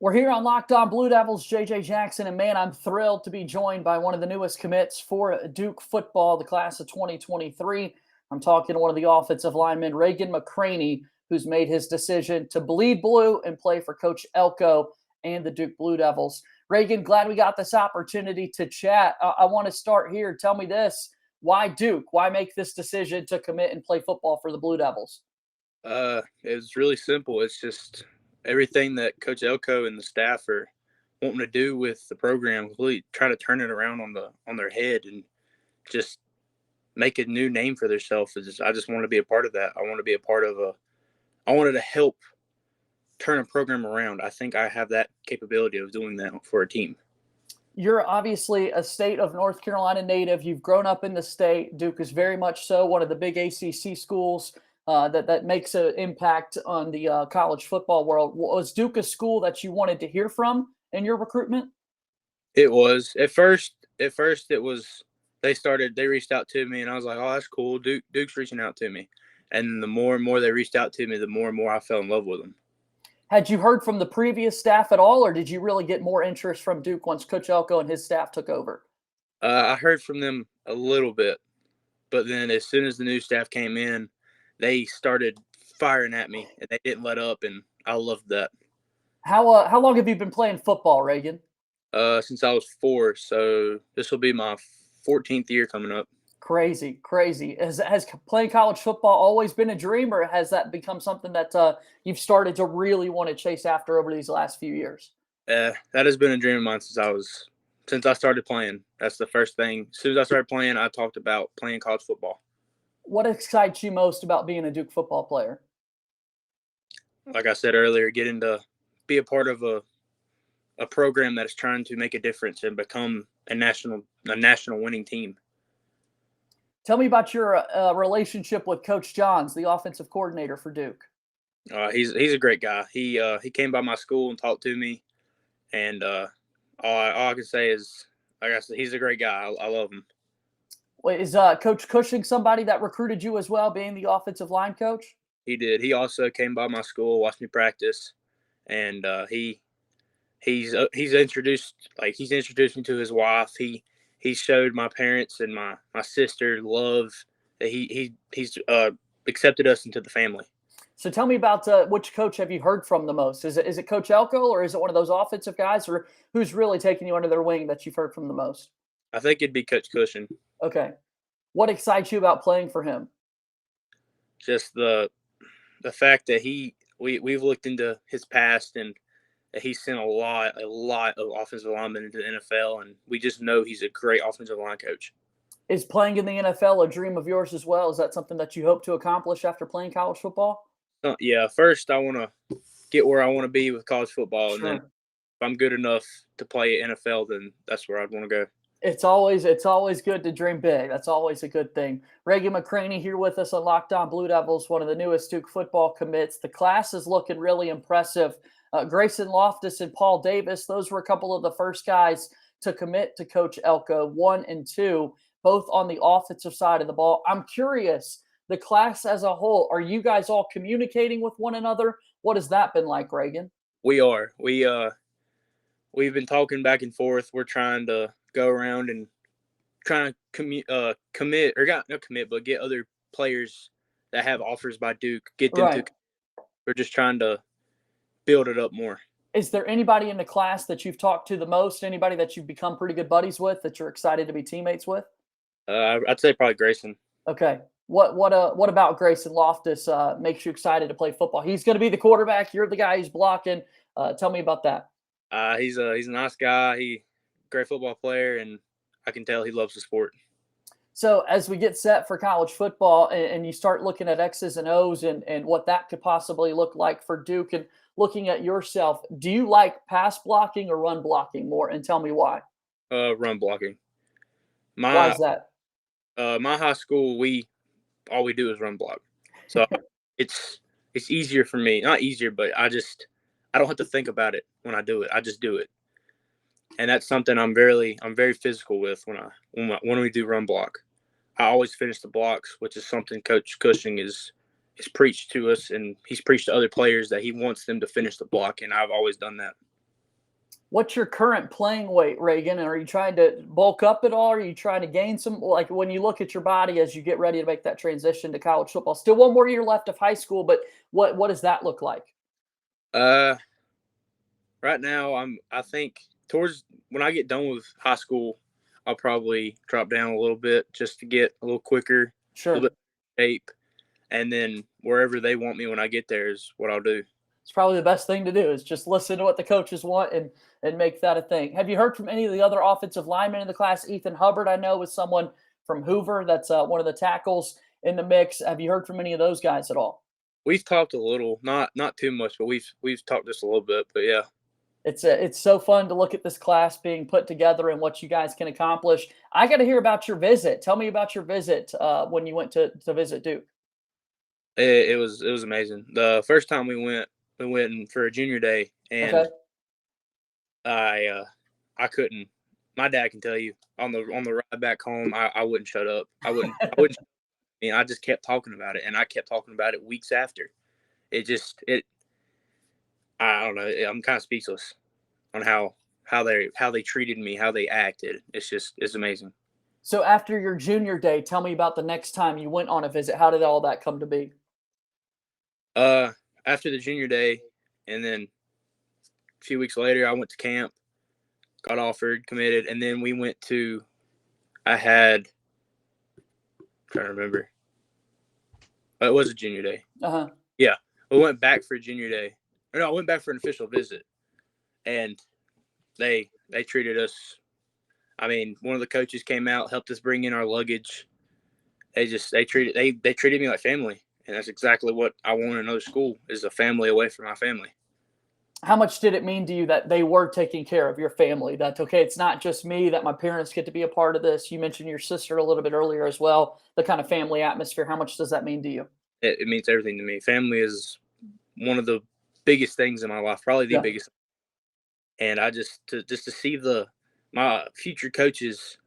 We're here on Locked On Blue Devils, JJ Jackson, and man, I'm thrilled to be joined by one of the newest commits for Duke football, the class of 2023. I'm talking to one of the offensive linemen, Reagan McCranie, who's made his decision to bleed blue and play for Coach Elko and the Duke Blue Devils. Reagan, glad we got this opportunity to chat. I want to start here. Tell me this. Why Duke? Why make this decision to commit and play football for the Blue Devils? It's really simple. It's just everything that Coach Elko and the staff are wanting to do with the program, really try to turn it around on their head and just make a new name for themselves. I just want to be a part of that. I want to be a part of I wanted to help turn a program around. I think I have that capability of doing that for a team. You're obviously a state of North Carolina native. You've grown up in the state. Duke is very much so one of the big ACC schools that makes an impact on the college football world. Was Duke a school that you wanted to hear from in your recruitment? It was at first. It was they reached out to me, and I was like, "Oh, that's cool." Duke's reaching out to me, and the more and more they reached out to me, the more and more I fell in love with them. Had you heard from the previous staff at all, or did you really get more interest from Duke once Coach Elko and his staff took over? I heard from them a little bit, but then as soon as the new staff came in, they started firing at me, and they didn't let up, and I loved that. How long have you been playing football, Reagan? Since I was 4, so this will be my 14th year coming up. Crazy, crazy. Has playing college football always been a dream, or has that become something that you've started to really want to chase after over these last few years? That has been a dream of mine since I started playing. That's the first thing. As soon as I started playing, I talked about playing college football. What excites you most about being a Duke football player? Like I said earlier, getting to be a part of a program that is trying to make a difference and become a national winning team. Tell me about your relationship with Coach Johns, the offensive coordinator for Duke. He's a great guy. He came by my school and talked to me, and all I can say is, like I said, he's a great guy. I love him. Wait, is Coach Cushing somebody that recruited you as well, being the offensive line coach? He did. He also came by my school, watched me practice, and he's introduced me to his wife. He showed my parents and my sister love that he's accepted us into the family. So tell me about which coach have you heard from the most? Is it Coach Elko, or is it one of those offensive guys, or who's really taking you under their wing that you've heard from the most? I think it'd be Coach Cushing. Okay. What excites you about playing for him? Just the fact that we've looked into his past, and that he's sent a lot of offensive linemen into the NFL, and we just know he's a great offensive line coach. Is playing in the NFL a dream of yours as well? Is that something that you hope to accomplish after playing college football? Yeah, first I want to get where I want to be with college football, and then Sure. if I'm good enough to play NFL, then that's where I'd want to go. It's always good to dream big. That's always a good thing. Reagan McCranie here with us on Locked On Blue Devils, one of the newest Duke football commits. The class is looking really impressive. Grayson Loftus and Paul Davis, those were a couple of the first guys to commit to Coach Elko, 1 and 2, both on the offensive side of the ball. I'm curious, the class as a whole, are you guys all communicating with one another? What has that been like, Reagan? We are. We've been talking back and forth. We're trying to go around and trying to commit, or not commit, but get other players that have offers by Duke, get them to. Right. We're just trying to build it up more. Is there anybody in the class that you've talked to the most? Anybody that you've become pretty good buddies with that you're excited to be teammates with? I'd say probably Grayson. Okay. What about Grayson Loftus makes you excited to play football? He's going to be the quarterback. You're the guy who's blocking. Tell me about that. He's a nice guy. Great football player, and I can tell he loves the sport. So as we get set for college football and you start looking at X's and O's and what that could possibly look like for Duke, and looking at yourself, do you like pass blocking or run blocking more? And tell me why. Run blocking. Why My is that? my high school, all we do is run block, so it's easier for me. Not easier, but I don't have to think about it when I do it. I just do it, and that's something I'm very physical with when we do run block. I always finish the blocks, which is something Coach Cushing is preached to us, and he's preached to other players that he wants them to finish the block, and I've always done that. What's your current playing weight, Reagan? And are you trying to bulk up at all? Are you trying to gain some? Like when you look at your body as you get ready to make that transition to college football, still one more year left of high school, but what does that look like? Uh, right now, I think towards when I get done with high school, I'll probably drop down a little bit just to get a little quicker, a Sure. little bit shape, and then wherever they want me when I get there is what I'll do. It's probably the best thing to do is just listen to what the coaches want and make that a thing. Have you heard from any of the other offensive linemen in the class? Ethan Hubbard, I know, was someone from Hoover. That's one of the tackles in the mix. Have you heard from any of those guys at all? We've talked a little, not too much, but we've talked just a little bit. But yeah, It's so fun to look at this class being put together and what you guys can accomplish. I got to hear about your visit. Tell me about your visit when you went to visit Duke. it was amazing. The first time we went in for a junior day, Okay. and I couldn't. My dad can tell you on the ride back home, I wouldn't shut up. I wouldn't. I mean, I just kept talking about it, and I kept talking about it weeks after. It. I don't know. I'm kind of speechless on how they treated me, how they acted. It's amazing. So after your junior day, tell me about the next time you went on a visit. How did all that come to be? Uh, After the junior day, and then a few weeks later, I went to camp, got offered, committed, and then we went to. I had. I'm trying to remember. It was a junior day. Uh-huh. Yeah, we went back for a junior day. Or no, I went back for an official visit, and they treated us. I mean, one of the coaches came out, helped us bring in our luggage. They treated me like family, and that's exactly what I want in another school is a family away from my family. How much did it mean to you that they were taking care of your family? That, okay, it's not just me, that my parents get to be a part of this. You mentioned your sister a little bit earlier as well, the kind of family atmosphere. How much does that mean to you? It means everything to me. Family is one of the biggest things in my life, probably the Yeah. biggest. And I just to see my future coaches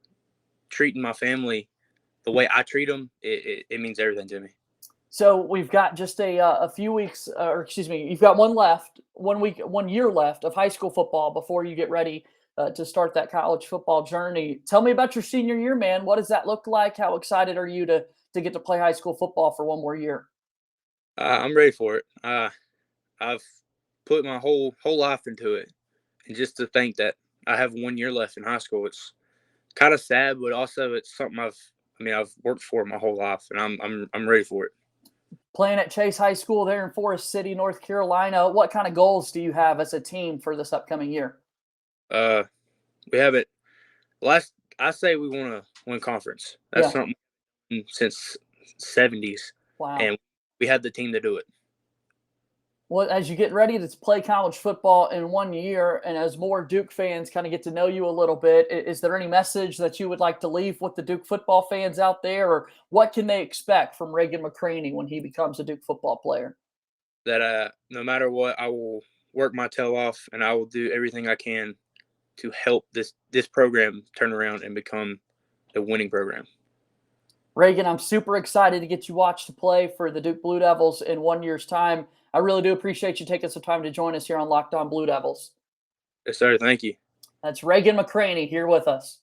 treating my family the way I treat them, it means everything to me. So we've got just a few weeks, or excuse me, you've got one left, 1 week, 1 year left of high school football before you get ready to start that college football journey. Tell me about your senior year, man. What does that look like? How excited are you to get to play high school football for one more year? I'm ready for it. I've put my whole life into it, and just to think that I have 1 year left in high school, it's kind of sad, but also it's something I've worked for my whole life, and I'm ready for it. Playing at Chase High School there in Forest City, North Carolina. What kind of goals do you have as a team for this upcoming year? Uh, we have it. Last I say we want to win conference. That's Yeah. something since '70s, Wow. and we had the team to do it. Well, as you get ready to play college football in 1 year, and as more Duke fans kind of get to know you a little bit, is there any message that you would like to leave with the Duke football fans out there, or what can they expect from Reagan McCranie when he becomes a Duke football player? That no matter what, I will work my tail off, and I will do everything I can to help this program turn around and become a winning program. Reagan, I'm super excited to get you watched to play for the Duke Blue Devils in 1 year's time. I really do appreciate you taking some time to join us here on Locked On Blue Devils. Yes, sir. Thank you. That's Reagan McCranie here with us.